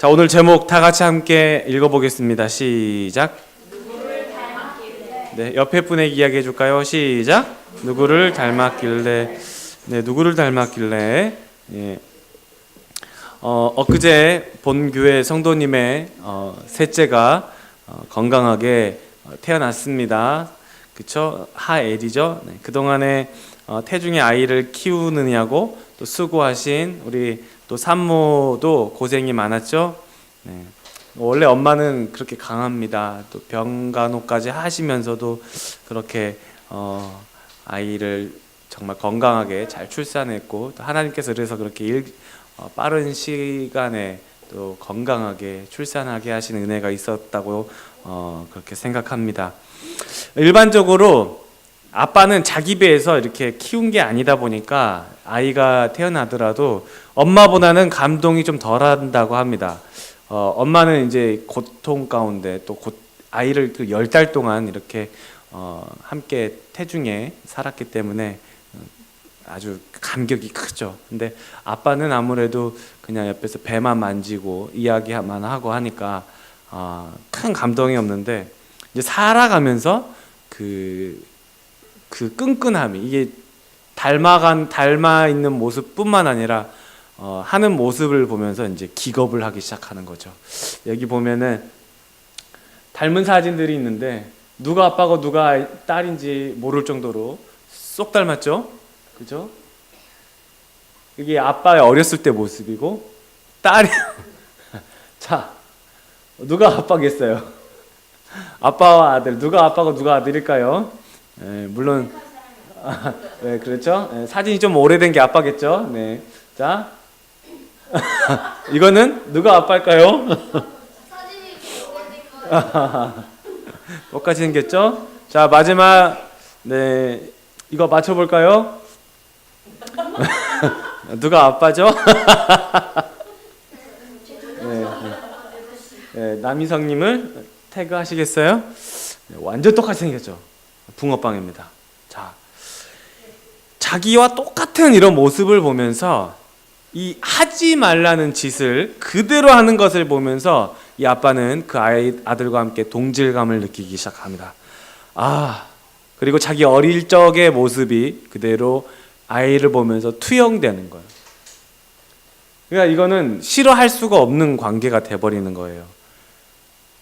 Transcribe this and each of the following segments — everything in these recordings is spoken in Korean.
자, 오늘 제목 다 같이 함께 읽어보겠습니다. 시작. 누구를 닮았길래. 네, 옆에 분에게 이야기해 줄까요? 시작. 누구를 닮았길래. 네, 누구를 닮았길래. 예. 엊그제 본 교회 성도님의 셋째가 건강하게 태어났습니다. 그쵸? 하엘이죠. 네, 그동안에 태중의 아이를 키우느냐고 또 수고하신 우리 또 산모도 고생이 많았죠. 네. 원래 엄마는 그렇게 강합니다. 또 병간호까지 하시면서도 그렇게 아이를 정말 건강하게 잘 출산했고, 또 하나님께서 그래서 그렇게 빠른 시간에 또 건강하게 출산하게 하신 은혜가 있었다고 그렇게 생각합니다. 일반적으로 아빠는 자기 배에서 이렇게 키운 게 아니다 보니까 아이가 태어나더라도 엄마보다는 감동이 좀 덜한다고 합니다. 엄마는 이제 고통 가운데 또 아이를 그 10달 동안 이렇게 함께 태중에 살았기 때문에 아주 감격이 크죠. 근데 아빠는 아무래도 그냥 옆에서 배만 만지고 이야기만 하고 하니까 큰 감동이 없는데, 이제 살아가면서 그 끈끈함이, 이게 닮아 있는 모습뿐만 아니라 하는 모습을 보면서 이제 기겁을 하기 시작하는 거죠. 여기 보면은 닮은 사진들이 있는데 누가 아빠고 누가 딸인지 모를 정도로 쏙 닮았죠? 그죠? 이게 아빠의 어렸을 때 모습이고 딸이 자, 누가 아빠겠어요? 아빠와 아들, 누가 아빠고 누가 아들일까요? 물론 네, 그렇죠. 사진이 좀 오래된 게 아빠겠죠. 네, 자, 이거는 누가 아빠일까요? 사진이 오래된 똑같이 생겼죠. 자, 마지막, 네, 이거 맞춰볼까요? 누가 아빠죠? 네, 네, 남희성님을 태그하시겠어요? 네, 완전 똑같이 생겼죠. 붕어빵입니다. 자, 자기와 똑같은 이런 모습을 보면서 이 하지 말라는 짓을 그대로 하는 것을 보면서 이 아빠는 그 아들과 함께 동질감을 느끼기 시작합니다. 그리고 자기 어릴 적의 모습이 그대로 아이를 보면서 투영되는 거예요. 그러니까 이거는 싫어할 수가 없는 관계가 돼버리는 거예요.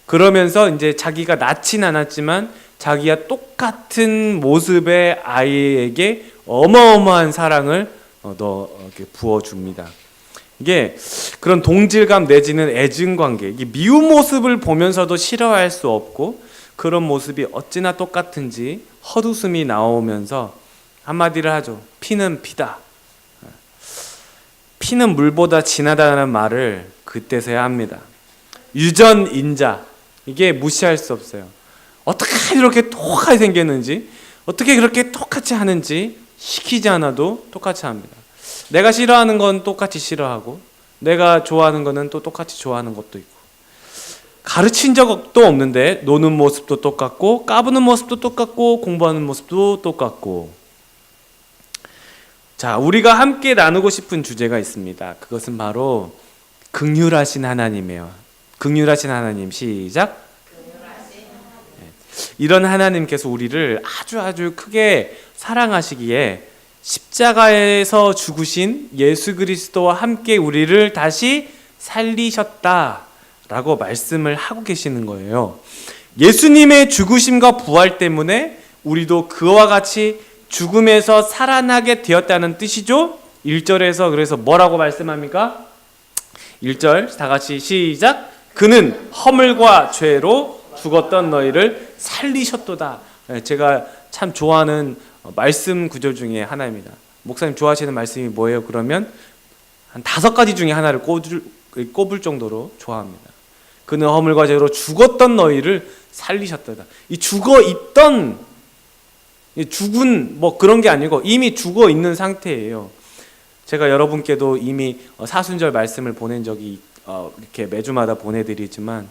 그러면서 이제 자기가 낳진 않았지만 자기와 똑같은 모습의 아이에게 어마어마한 사랑을 이렇게 부어줍니다. 이게 그런 동질감 내지는 애증관계, 이게 미운 모습을 보면서도 싫어할 수 없고, 그런 모습이 어찌나 똑같은지 헛웃음이 나오면서 한마디를 하죠. 피는 피다. 피는 물보다 진하다는 말을 그때서야 합니다. 유전인자, 이게 무시할 수 없어요. 어떻게 이렇게 똑같이 생겼는지, 어떻게 그렇게 똑같이 하는지 시키지 않아도 똑같이 합니다. 내가 싫어하는 건 똑같이 싫어하고, 내가 좋아하는 거는 또 똑같이 좋아하는 것도 있고, 가르친 적도 없는데 노는 모습도 똑같고, 까부는 모습도 똑같고, 공부하는 모습도 똑같고. 자, 우리가 함께 나누고 싶은 주제가 있습니다. 그것은 바로 긍휼하신 하나님이에요. 긍휼하신 하나님, 시작. 이런 하나님께서 우리를 아주 크게 사랑하시기에 십자가에서 죽으신 예수 그리스도와 함께 우리를 다시 살리셨다라고 말씀을 하고 계시는 거예요. 예수님의 죽으심과 부활 때문에 우리도 그와 같이 죽음에서 살아나게 되었다는 뜻이죠. 1절에서 그래서 뭐라고 말씀합니까? 1절 다 같이 시작. 그는 허물과 죄로 죽었던 너희를 살리셨도다. 제가 참 좋아하는 말씀 구절 중에 하나입니다. 목사님 좋아하시는 말씀이 뭐예요? 그러면 한 5가지 중에 하나를 꼽을 정도로 좋아합니다. 그는 허물과 죄로 죽었던 너희를 살리셨도다. 이 죽은 뭐 그런 게 아니고 이미 죽어 있는 상태예요. 제가 여러분께도 이미 사순절 말씀을 보낸 적이 이렇게 매주마다 보내드리지만,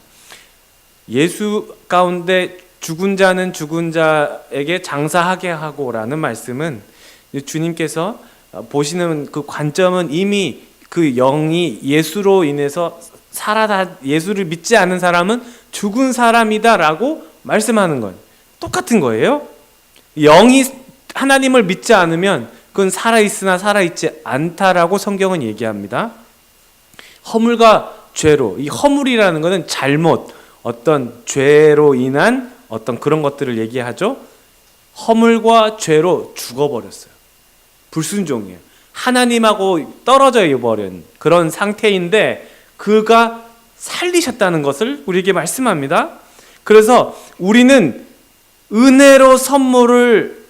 예수 가운데 죽은 자는 죽은 자에게 장사하게 하고라는 말씀은 주님께서 보시는 그 관점은 이미 그 영이 예수로 인해서 예수를 믿지 않는 사람은 죽은 사람이다라고 말씀하는 거예요. 똑같은 거예요. 영이 하나님을 믿지 않으면 그건 살아있으나 살아있지 않다라고 성경은 얘기합니다. 허물과 죄로, 이 허물이라는 것은 잘못, 어떤 죄로 인한 어떤 그런 것들을 얘기하죠. 허물과 죄로 죽어버렸어요. 불순종이에요. 하나님하고 떨어져 버린 그런 상태인데 그가 살리셨다는 것을 우리에게 말씀합니다. 그래서 우리는 은혜로 선물을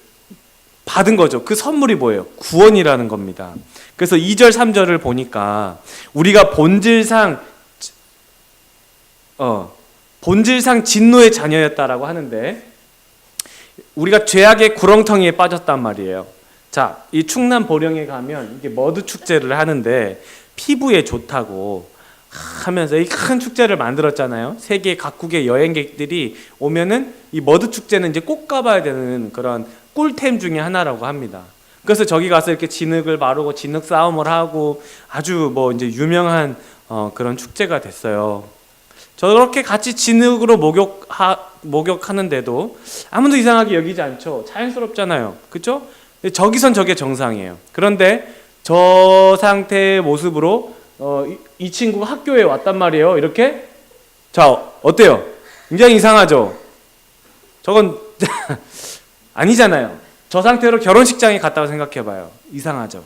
받은 거죠. 그 선물이 뭐예요? 구원이라는 겁니다. 그래서 2절 3절을 보니까 우리가 본질상 진노의 자녀였다라고 하는데 우리가 죄악의 구렁텅이에 빠졌단 말이에요. 자, 이 충남 보령에 가면 이게 머드 축제를 하는데 피부에 좋다고 하면서 이 큰 축제를 만들었잖아요. 세계 각국의 여행객들이 오면은 이 머드 축제는 이제 꼭 가봐야 되는 그런 꿀템 중에 하나라고 합니다. 그래서 저기 가서 이렇게 진흙을 바르고 진흙 싸움을 하고 아주 뭐 이제 유명한 그런 축제가 됐어요. 저렇게 같이 진흙으로 목욕하는데도 아무도 이상하게 여기지 않죠. 자연스럽잖아요. 그렇죠? 저기선 저게 정상이에요. 그런데 저 상태의 모습으로 이 친구가 학교에 왔단 말이에요. 이렇게. 자, 어때요? 굉장히 이상하죠? 저건 아니잖아요. 저 상태로 결혼식장에 갔다고 생각해봐요. 이상하죠?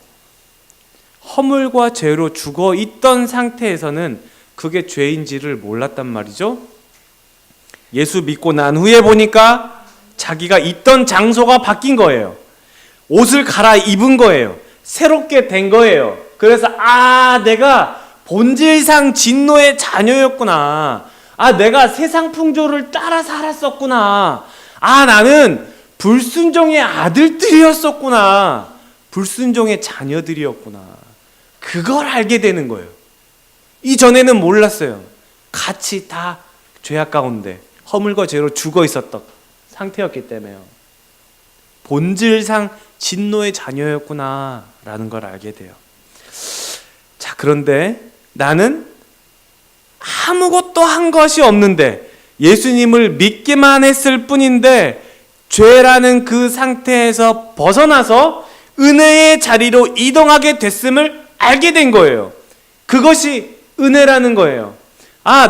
허물과 죄로 죽어 있던 상태에서는 그게 죄인지를 몰랐단 말이죠. 예수 믿고 난 후에 보니까 자기가 있던 장소가 바뀐 거예요. 옷을 갈아입은 거예요. 새롭게 된 거예요. 그래서 내가 본질상 진노의 자녀였구나. 내가 세상 풍조를 따라 살았었구나. 나는 불순종의 아들들이었었구나. 불순종의 자녀들이었구나. 그걸 알게 되는 거예요. 이전에는 몰랐어요. 같이 다 죄악 가운데 허물과 죄로 죽어 있었던 상태였기 때문에요. 본질상 진노의 자녀였구나 라는 걸 알게 돼요. 자, 그런데 나는 아무것도 한 것이 없는데 예수님을 믿기만 했을 뿐인데 죄라는 그 상태에서 벗어나서 은혜의 자리로 이동하게 됐음을 알게 된 거예요. 그것이 은혜라는 거예요.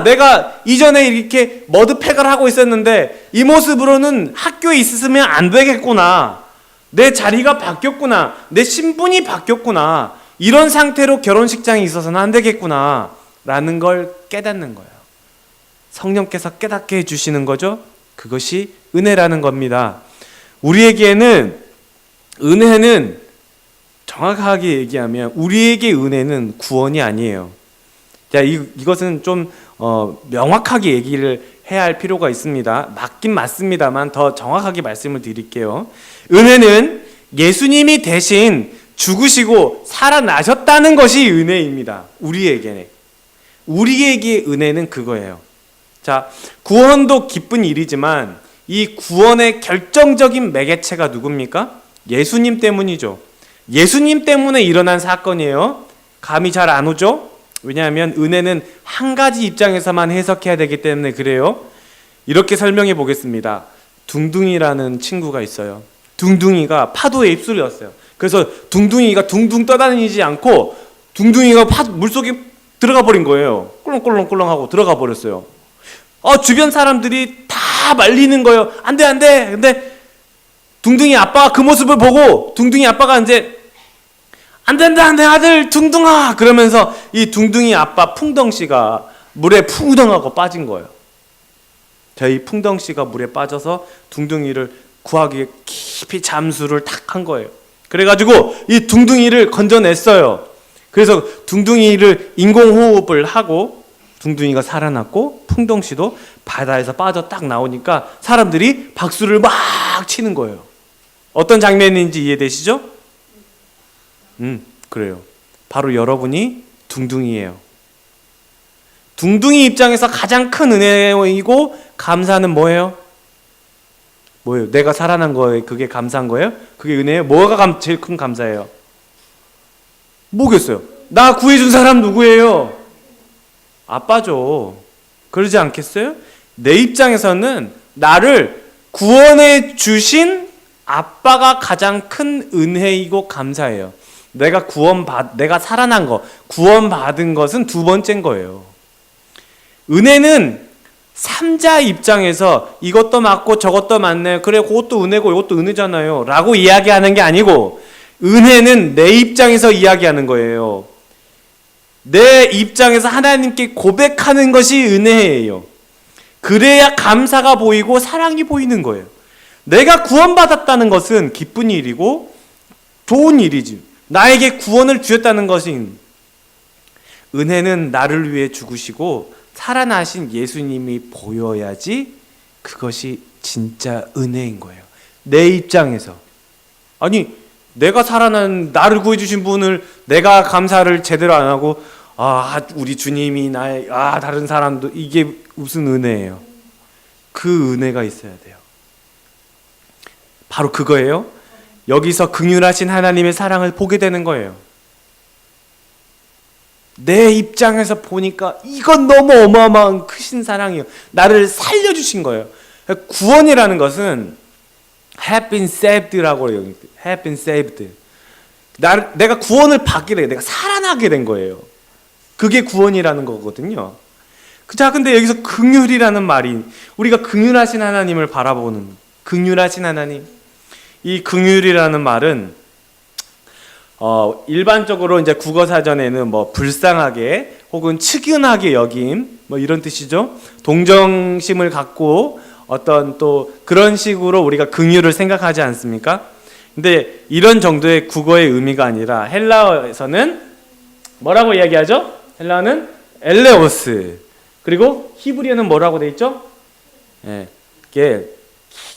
내가 이전에 이렇게 머드팩을 하고 있었는데 이 모습으로는 학교에 있으면 안 되겠구나. 내 자리가 바뀌었구나. 내 신분이 바뀌었구나. 이런 상태로 결혼식장에 있어서는 안 되겠구나 라는 걸 깨닫는 거예요. 성령께서 깨닫게 해주시는 거죠. 그것이 은혜라는 겁니다. 우리에게는 은혜는 정확하게 얘기하면 우리에게 은혜는 구원이 아니에요. 자, 이것은 좀 명확하게 얘기를 해야 할 필요가 있습니다. 맞긴 맞습니다만 더 정확하게 말씀을 드릴게요. 은혜는 예수님이 대신 죽으시고 살아나셨다는 것이 은혜입니다. 우리에게 은혜는 그거예요. 자, 구원도 기쁜 일이지만 이 구원의 결정적인 매개체가 누굽니까? 예수님 때문이죠. 예수님 때문에 일어난 사건이에요. 감이 잘 안 오죠? 왜냐하면 은혜는 한 가지 입장에서만 해석해야 되기 때문에 그래요. 이렇게 설명해 보겠습니다. 둥둥이라는 친구가 있어요. 둥둥이가 파도에 휩쓸렸어요. 그래서 둥둥이가 둥둥 떠다니지 않고 둥둥이가 물속에 들어가 버린 거예요. 꿀렁꿀렁꿀렁하고 들어가 버렸어요. 주변 사람들이 다 말리는 거예요. 안 돼, 안 돼. 근데 둥둥이 아빠가 그 모습을 보고 둥둥이 아빠가 이제 안 된다, 안 돼, 아들, 둥둥아! 그러면서 이 둥둥이 아빠 풍덩씨가 물에 푸덩하고 빠진 거예요. 이 풍덩씨가 물에 빠져서 둥둥이를 구하기 위해 깊이 잠수를 탁 한 거예요. 그래가지고 이 둥둥이를 건져냈어요. 그래서 둥둥이를 인공호흡을 하고 둥둥이가 살아났고 풍덩씨도 바다에서 빠져 딱 나오니까 사람들이 박수를 막 치는 거예요. 어떤 장면인지 이해되시죠? 그래요. 바로 여러분이 둥둥이에요. 둥둥이 입장에서 가장 큰 은혜이고 감사는 뭐예요? 내가 살아난 거에 그게 감사한 거예요? 그게 은혜예요? 뭐가 제일 큰 감사예요? 뭐겠어요? 나 구해준 사람 누구예요? 아빠죠. 그러지 않겠어요? 내 입장에서는 나를 구원해 주신 아빠가 가장 큰 은혜이고 감사해요. 내가 살아난 거, 구원받은 것은 두 번째인 거예요. 은혜는 삼자 입장에서 이것도 맞고 저것도 맞네. 그래, 그것도 은혜고 이것도 은혜잖아요. 라고 이야기하는 게 아니고, 은혜는 내 입장에서 이야기하는 거예요. 내 입장에서 하나님께 고백하는 것이 은혜예요. 그래야 감사가 보이고 사랑이 보이는 거예요. 내가 구원받았다는 것은 기쁜 일이고 좋은 일이지. 나에게 구원을 주셨다는 것이, 은혜는 나를 위해 죽으시고 살아나신 예수님이 보여야지 그것이 진짜 은혜인 거예요. 내 입장에서. 아니, 내가 살아난 나를 구해주신 분을 내가 감사를 제대로 안 하고, 우리 주님이 나의, 다른 사람도, 이게 무슨 은혜예요? 그 은혜가 있어야 돼요. 바로 그거예요. 여기서 긍휼하신 하나님의 사랑을 보게 되는 거예요. 내 입장에서 보니까 이건 너무 어마어마한 크신 사랑이에요. 나를 살려주신 거예요. 구원이라는 것은 have been saved라고 해요. have been saved. 내가 구원을 받게 돼, 내가 살아나게 된 거예요. 그게 구원이라는 거거든요. 자, 근데 여기서 긍휼이라는 말이, 우리가 긍휼하신 하나님을 바라보는, 긍휼하신 하나님. 이 긍휼이라는 말은 일반적으로 이제 국어 사전에는 뭐 불쌍하게 혹은 측은하게 여김, 뭐 이런 뜻이죠. 동정심을 갖고 어떤 또 그런 식으로 우리가 긍휼을 생각하지 않습니까? 근데 이런 정도의 국어의 의미가 아니라 헬라어에서는 뭐라고 이야기하죠? 헬라어는 엘레오스. 그리고 히브리어는 뭐라고 돼 있죠? 이게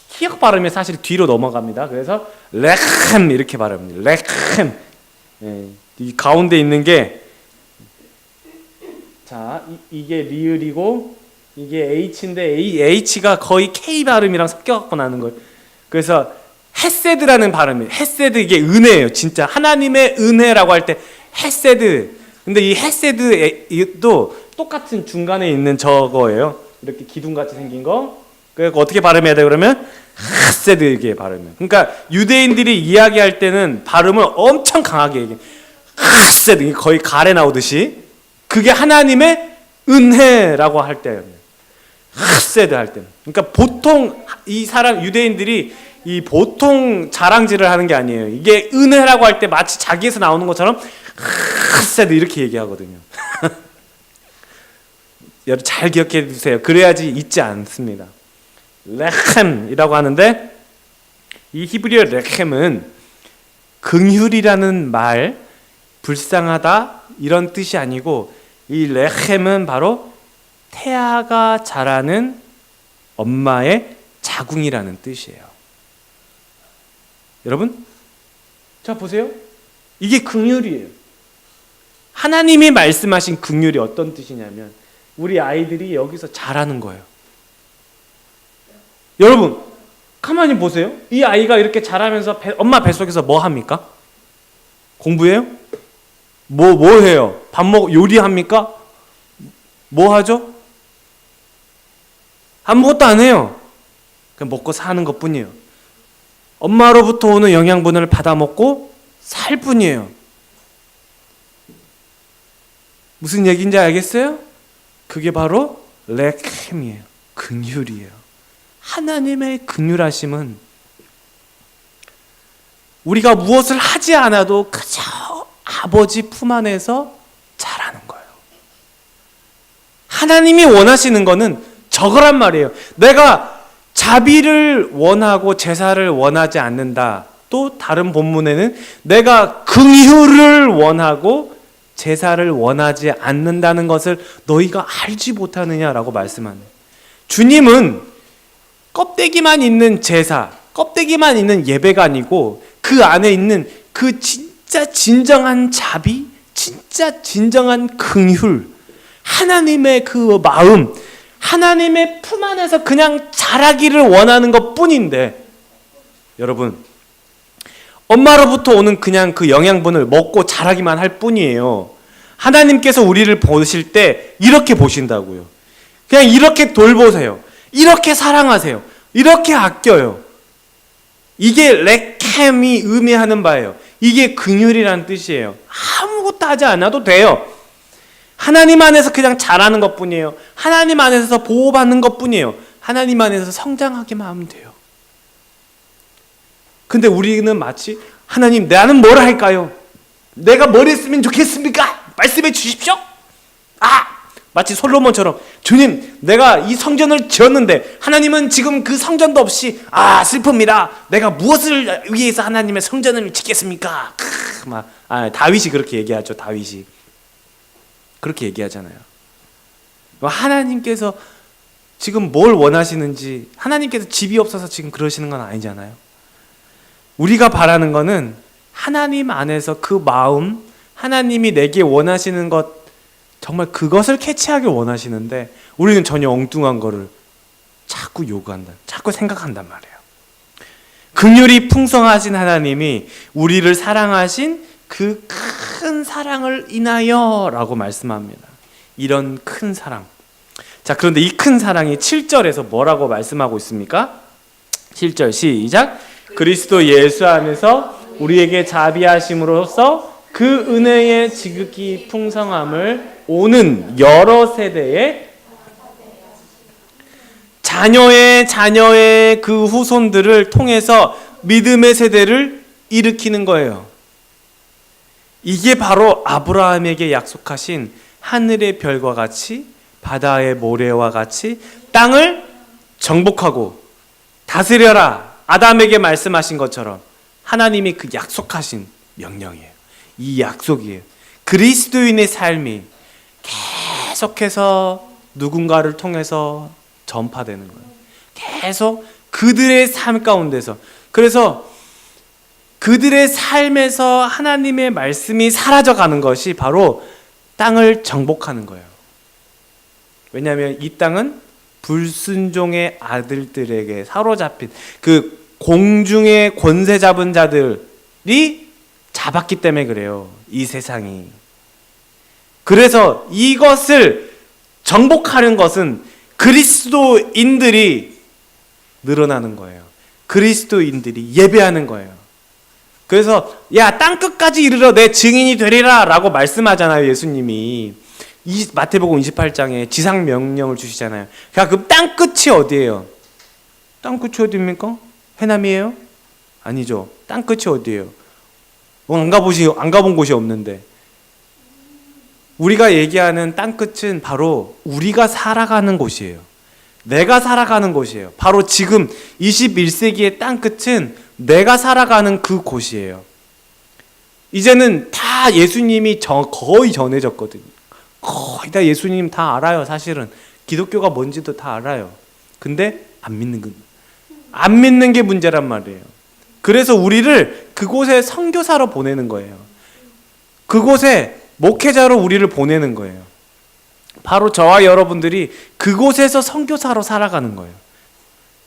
키역 발음이 사실 뒤로 넘어갑니다. 그래서 레켐 이렇게 발음합니다. 레켐. 이 가운데 있는 게, 자, 이게 리을이고 이게 H인데 H가 거의 K 발음이랑 섞여갖고 나는 거예요. 그래서 헤세드라는 발음이에요. 헤세드, 이게 은혜예요. 진짜 하나님의 은혜라고 할 때 헤세드. 근데 이 헤세드도 똑같은 중간에 있는 저거예요. 이렇게 기둥같이 생긴 거. 그래서 어떻게 발음해야 돼 그러면? 헤세드 이게 발음이에요. 그러니까 유대인들이 이야기할 때는 발음을 엄청 강하게 얘기해요. 헤세드, 거의 가래 나오듯이. 그게 하나님의 은혜라고 할 때예요. 헤세드 할 때. 그러니까 보통 이 사람 유대인들이 이 보통 자랑질을 하는 게 아니에요. 이게 은혜라고 할 때 마치 자기에서 나오는 것처럼 헤세드 이렇게 얘기하거든요. 여러분 잘 기억해 주세요. 그래야지 잊지 않습니다. 레켐이라고 하는데, 이 히브리어 레켐은 긍휼이라는 말, 불쌍하다 이런 뜻이 아니고, 이 레켐은 바로 태아가 자라는 엄마의 자궁이라는 뜻이에요. 여러분, 자 보세요. 이게 긍휼이에요. 하나님이 말씀하신 긍휼이 어떤 뜻이냐면, 우리 아이들이 여기서 자라는 거예요. 여러분, 가만히 보세요. 이 아이가 이렇게 자라면서 엄마 뱃속에서 뭐 합니까? 공부해요? 뭐 해요? 요리합니까? 뭐 하죠? 아무것도 안 해요. 그냥 먹고 사는 것 뿐이에요. 엄마로부터 오는 영양분을 받아 먹고 살 뿐이에요. 무슨 얘기인지 알겠어요? 그게 바로 레켐이에요. 긍휼이에요. 하나님의 긍휼하심은 우리가 무엇을 하지 않아도 그저 아버지 품 안에서 자라는 거예요. 하나님이 원하시는 거는 저거란 말이에요. 내가 자비를 원하고 제사를 원하지 않는다. 또 다른 본문에는 내가 긍휼을 원하고 제사를 원하지 않는다는 것을 너희가 알지 못하느냐라고 말씀하네요. 주님은 껍데기만 있는 제사, 껍데기만 있는 예배가 아니고 그 안에 있는 그 진짜 진정한 자비, 진짜 진정한 긍휼, 하나님의 그 마음, 하나님의 품 안에서 그냥 자라기를 원하는 것 뿐인데, 여러분, 엄마로부터 오는 그냥 그 영양분을 먹고 자라기만 할 뿐이에요. 하나님께서 우리를 보실 때 이렇게 보신다고요. 그냥 이렇게 돌보세요. 이렇게 사랑하세요. 이렇게 아껴요. 이게 레켐이 의미하는 바예요. 이게 긍휼이라는 뜻이에요. 아무것도 하지 않아도 돼요. 하나님 안에서 그냥 잘하는 것뿐이에요. 하나님 안에서 보호받는 것뿐이에요. 하나님 안에서 성장하기만 하면 돼요. 근데 우리는 마치 하나님 나는 뭘 할까요? 내가 뭘 했으면 좋겠습니까? 말씀해 주십시오. 마치 솔로몬처럼 주님 내가 이 성전을 지었는데 하나님은 지금 그 성전도 없이 슬픕니다. 내가 무엇을 위해서 하나님의 성전을 짓겠습니까? 다윗이 그렇게 얘기하죠. 다윗이 그렇게 얘기하잖아요. 하나님께서 지금 뭘 원하시는지, 하나님께서 집이 없어서 지금 그러시는 건 아니잖아요. 우리가 바라는 거는 하나님 안에서 그 마음, 하나님이 내게 원하시는 것, 정말 그것을 캐치하길 원하시는데 우리는 전혀 엉뚱한 거를 자꾸 요구한다, 자꾸 생각한단 말이에요. 긍휼이 풍성하신 하나님이 우리를 사랑하신 그 큰 사랑을 인하여 라고 말씀합니다. 이런 큰 사랑. 자, 그런데 이 큰 사랑이 7절에서 뭐라고 말씀하고 있습니까? 7절 시작. 그리스도 예수 안에서 우리에게 자비하심으로써 그 은혜의 지극히 풍성함을 오는 여러 세대에 자녀의 그 후손들을 통해서 믿음의 세대를 일으키는 거예요. 이게 바로 아브라함에게 약속하신 하늘의 별과 같이 바다의 모래와 같이 땅을 정복하고 다스려라 아담에게 말씀하신 것처럼 하나님이 그 약속하신 명령이에요. 이 약속이에요. 그리스도인의 삶이 계속해서 누군가를 통해서 전파되는 거예요. 계속 그들의 삶 가운데서. 그래서 그들의 삶에서 하나님의 말씀이 사라져가는 것이 바로 땅을 정복하는 거예요. 왜냐하면 이 땅은 불순종의 아들들에게 사로잡힌 그 공중의 권세 잡은 자들이 잡았기 때문에 그래요. 이 세상이. 그래서 이것을 정복하는 것은 그리스도인들이 늘어나는 거예요. 그리스도인들이 예배하는 거예요. 그래서 야 땅끝까지 이르러 내 증인이 되리라 라고 말씀하잖아요. 예수님이 마태복음 28장에 지상 명령을 주시잖아요. 그 땅끝이 어디예요? 땅끝이 어디입니까? 해남이에요? 아니죠. 땅끝이 어디예요? 안 가본 곳이 없는데. 우리가 얘기하는 땅끝은 바로 우리가 살아가는 곳이에요. 내가 살아가는 곳이에요. 바로 지금 21세기의 땅끝은 내가 살아가는 그 곳이에요. 이제는 다 예수님이 거의 전해졌거든요. 거의 다 예수님 다 알아요. 사실은 기독교가 뭔지도 다 알아요. 근데 안 믿는 게 문제란 말이에요. 그래서 우리를 그곳에 선교사로 보내는 거예요. 그곳에 목회자로 우리를 보내는 거예요. 바로 저와 여러분들이 그곳에서 선교사로 살아가는 거예요.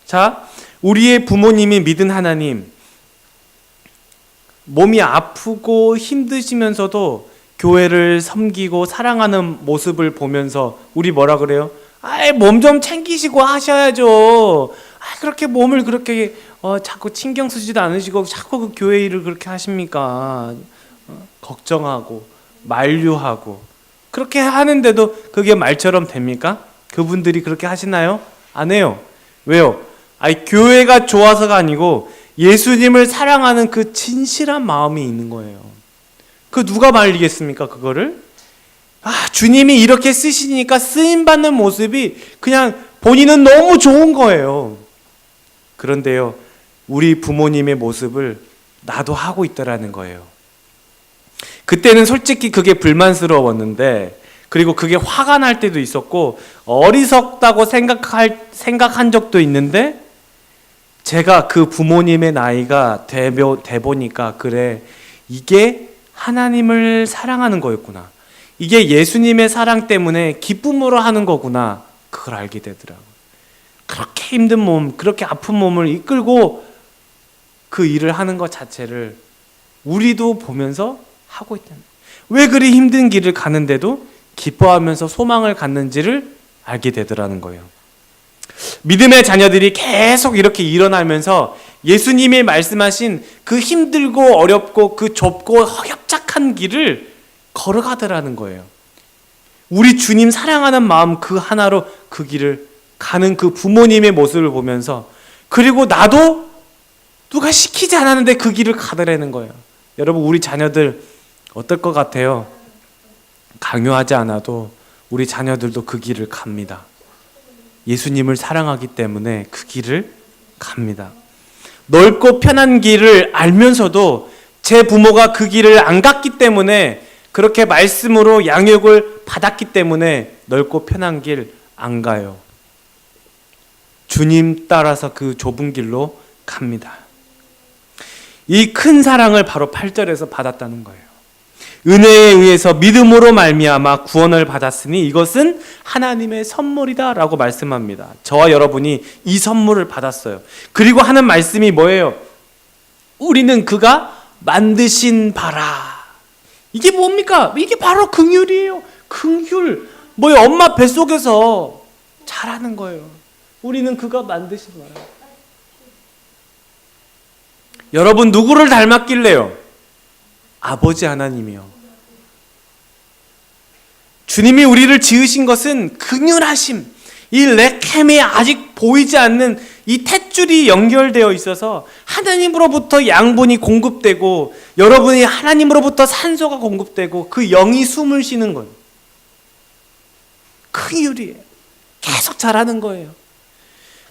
자, 우리의 부모님이 믿은 하나님, 몸이 아프고 힘드시면서도 교회를 섬기고 사랑하는 모습을 보면서 우리 뭐라 그래요? 몸 좀 챙기시고 하셔야죠. 그렇게 몸을 그렇게 자꾸 신경 쓰지도 않으시고 자꾸 그 교회 일을 그렇게 하십니까? 걱정하고 만류하고 그렇게 하는데도 그게 말처럼 됩니까? 그분들이 그렇게 하시나요? 안 해요. 왜요? 교회가 좋아서가 아니고 예수님을 사랑하는 그 진실한 마음이 있는 거예요. 그 누가 말리겠습니까? 그거를? 주님이 이렇게 쓰시니까 쓰임받는 모습이 그냥 본인은 너무 좋은 거예요. 그런데요, 우리 부모님의 모습을 나도 하고 있더라는 거예요. 그때는 솔직히 그게 불만스러웠는데, 그리고 그게 화가 날 때도 있었고 어리석다고 생각한 적도 있는데, 제가 그 부모님의 나이가 돼 보니까 그래, 이게 하나님을 사랑하는 거였구나, 이게 예수님의 사랑 때문에 기쁨으로 하는 거구나, 그걸 알게 되더라고요. 그렇게 힘든 몸, 그렇게 아픈 몸을 이끌고 그 일을 하는 것 자체를 우리도 보면서 하고 있다는 거예요. 왜 그리 힘든 길을 가는데도 기뻐하면서 소망을 갖는지를 알게 되더라는 거예요. 믿음의 자녀들이 계속 이렇게 일어나면서 예수님이 말씀하신 그 힘들고 어렵고 그 좁고 허협작한 길을 걸어가더라는 거예요. 우리 주님 사랑하는 마음 그 하나로 그 길을 가는 그 부모님의 모습을 보면서, 그리고 나도 누가 시키지 않았는데 그 길을 가더라는 거예요. 여러분, 우리 자녀들 어떨 것 같아요? 강요하지 않아도 우리 자녀들도 그 길을 갑니다. 예수님을 사랑하기 때문에 그 길을 갑니다. 넓고 편한 길을 알면서도 제 부모가 그 길을 안 갔기 때문에, 그렇게 말씀으로 양육을 받았기 때문에 넓고 편한 길 안 가요. 주님 따라서 그 좁은 길로 갑니다. 이 큰 사랑을 바로 8절에서 받았다는 거예요. 은혜에 의해서 믿음으로 말미암아 구원을 받았으니 이것은 하나님의 선물이다 라고 말씀합니다. 저와 여러분이 이 선물을 받았어요. 그리고 하는 말씀이 뭐예요? 우리는 그가 만드신 바라. 이게 뭡니까? 이게 바로 긍휼이에요. 긍휼. 뭐예요? 엄마 뱃속에서 자라는 거예요. 우리는 그가 만드신 바라. 여러분, 누구를 닮았길래요? 아버지 하나님이요. 주님이 우리를 지으신 것은 긍휼하심, 이 레켐이 아직 보이지 않는 이 탯줄이 연결되어 있어서 하나님으로부터 양분이 공급되고, 여러분이 하나님으로부터 산소가 공급되고, 그 영이 숨을 쉬는 거예요. 긍휼이에요. 계속 자라는 거예요.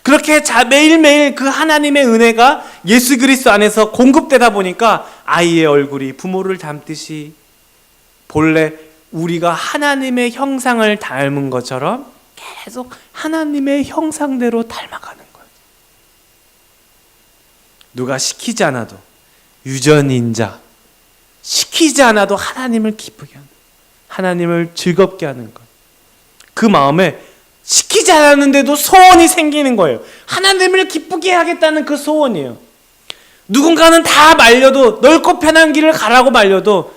그렇게 매일매일 그 하나님의 은혜가 예수 그리스도 안에서 공급되다 보니까 아이의 얼굴이 부모를 닮듯이 본래 우리가 하나님의 형상을 닮은 것처럼 계속 하나님의 형상대로 닮아가는 거예요. 누가 시키지 않아도, 유전인자, 시키지 않아도 하나님을 기쁘게 하는, 하나님을 즐겁게 하는 것. 그 마음에 시키지 않았는데도 소원이 생기는 거예요. 하나님을 기쁘게 하겠다는 그 소원이에요. 누군가는 다 말려도, 넓고 편한 길을 가라고 말려도,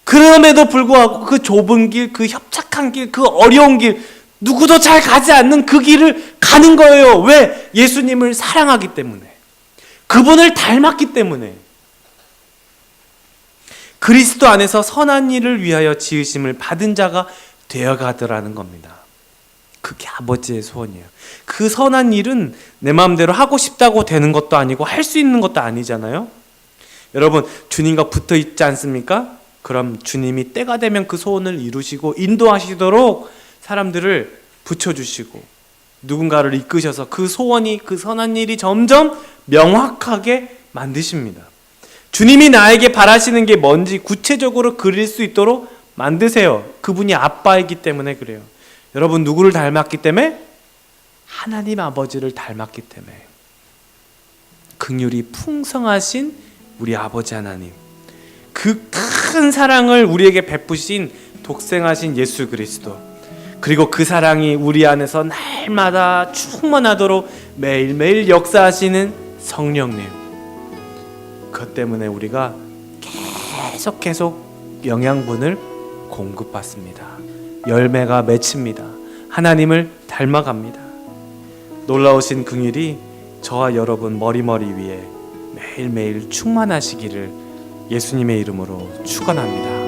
그럼에도 불구하고 그 좁은 길, 그 협착한 길, 그 어려운 길, 누구도 잘 가지 않는 그 길을 가는 거예요. 왜? 예수님을 사랑하기 때문에, 그분을 닮았기 때문에. 그리스도 안에서 선한 일을 위하여 지으심을 받은 자가 되어가더라는 겁니다. 그게 아버지의 소원이에요. 그 선한 일은 내 마음대로 하고 싶다고 되는 것도 아니고 할 수 있는 것도 아니잖아요. 여러분, 주님과 붙어 있지 않습니까? 그럼 주님이 때가 되면 그 소원을 이루시고 인도하시도록 사람들을 붙여주시고 누군가를 이끄셔서 그 소원이, 그 선한 일이 점점 명확하게 만드십니다. 주님이 나에게 바라시는 게 뭔지 구체적으로 그릴 수 있도록 만드세요. 그분이 아빠이기 때문에 그래요. 여러분, 누구를 닮았기 때문에? 하나님 아버지를 닮았기 때문에. 긍휼이 풍성하신 우리 아버지 하나님, 그 큰 사랑을 우리에게 베푸신 독생하신 예수 그리스도, 그리고 그 사랑이 우리 안에서 날마다 충만하도록 매일매일 역사하시는 성령님, 그것 때문에 우리가 계속 영양분을 공급받습니다. 열매가 맺힙니다. 하나님을 닮아갑니다. 놀라우신 긍휼이 저와 여러분 머리머리 위에 매일매일 충만하시기를 예수님의 이름으로 축원합니다.